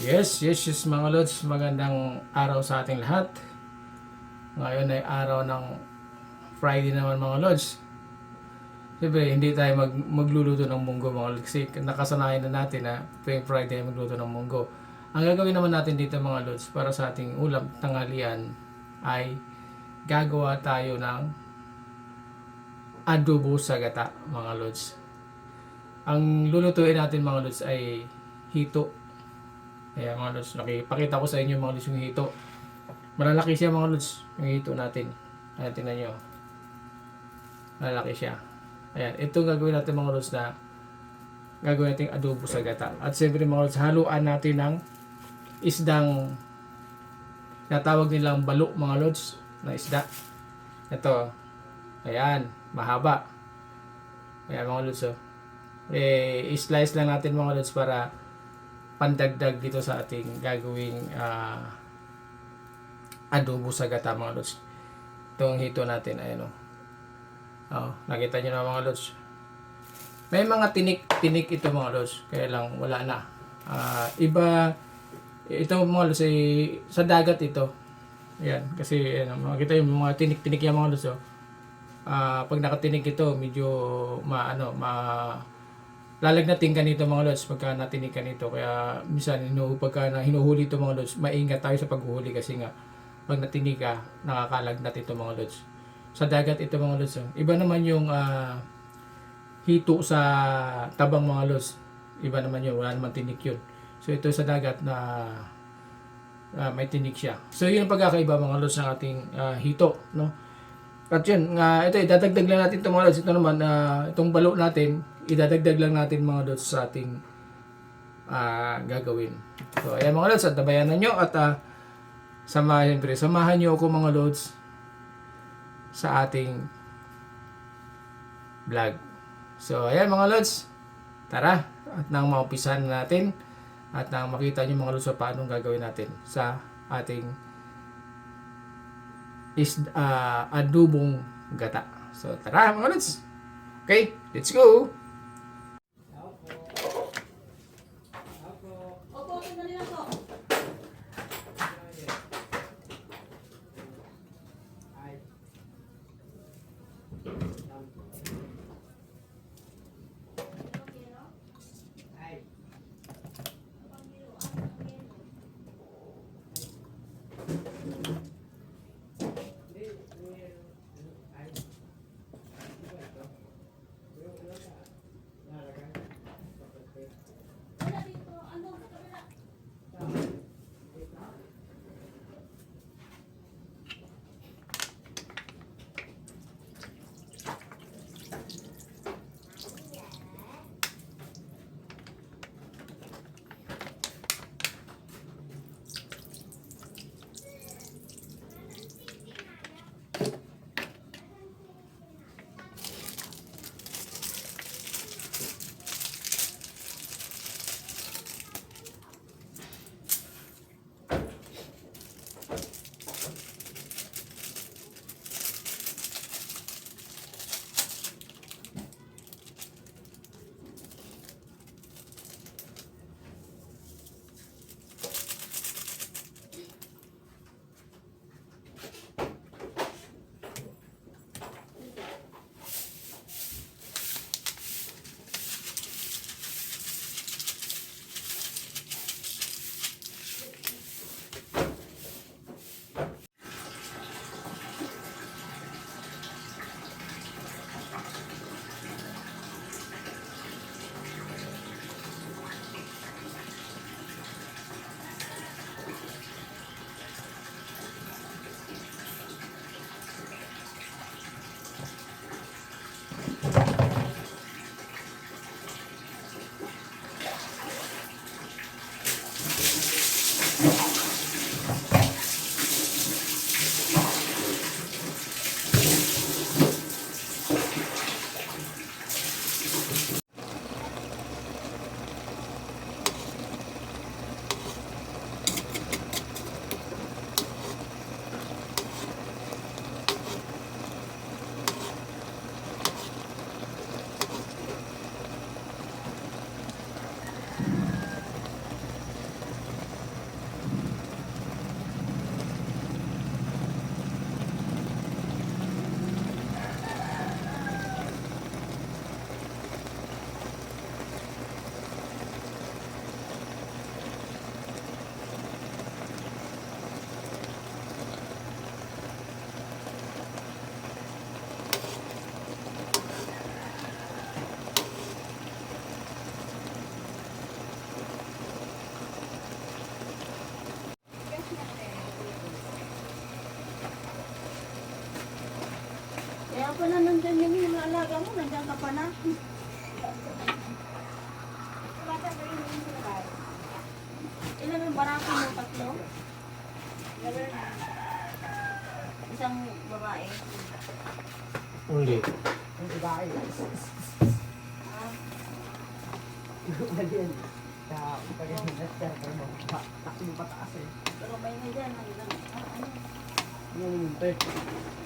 Yes mga lods, magandang araw sa ating lahat. Ngayon ay araw ng Friday naman mga lods. Siyempre, hindi tayo magluluto ng munggo mga lods. Kasi nakasanayan na natin na tuwing Friday ay magluto ng munggo. Ang gagawin naman natin dito mga lods para sa ating ulam tanghalian ay gagawa tayo ng adobo sa gata mga lods. Ang lulutuin natin mga lods ay hito. Ayan mga lods, nakipakita ko sa inyo mga lods yung hito. Malalaki siya mga lods, yung hito natin. Ayan, tingnan nyo. Malalaki siya. Ayan, ito gagawin natin mga lods na gagawin natin adobo sa gata. At siyempre mga lods, haluan natin ng isdang natawag nilang balo mga lods na isda. Ito, ayan, mahaba. Ayan mga lods, oh. I-slice lang natin mga lods para pandagdag dito sa ating gagawing adobo sa gata mga lods. Itong hito natin, ayan o. Nakita nyo na mga lods. May mga tinik ito mga lods, kaya lang wala na. Iba, ito mga lods ay sa dagat ito. Ayan, kasi makita yung mga tinik yung mga lods. Pag nakatinik ito, medyo lalagnatin ka nito mga lods pagka natinig ka nito. Kaya minsan pagka hinuhuli ito mga lods, maingat tayo sa paghuhuli kasi nga pag natinig ka, nakakalagnat ito mga lods. Sa dagat ito mga lods. Iba naman yung hito sa tabang mga lods. Iba naman yun, wala naman tinik yun. So ito sa dagat na may tinik siya. So yun ang pagkakaiba mga lods ng ating hito, no? At yun, ito idadagdag lang natin itong mga lods. Ito naman, itong balo natin, idadagdag lang natin mga lods sa ating gagawin. So ayan mga lods, at tabayanan nyo at samahan nyo ako mga lods sa ating vlog. So ayan mga lods, tara at nang maumpisahan natin at nang makita nyo mga lods sa paano gagawin natin sa ating adobong gata. So tara mga lods. Okay, let's go. Opo, sandali lang po. Wala dito, ano, sa kabila. pa na nandyan yung mga alaga mo, nandyan ka pa na. Ilan yung barako mo? Tatlo? Isang babae. Hindi. Ang babae. Ah, Ganyan. Kaya pag nag-share ko mo, takbo pataas eh. pero may nga dyan. Ano? Yung 30.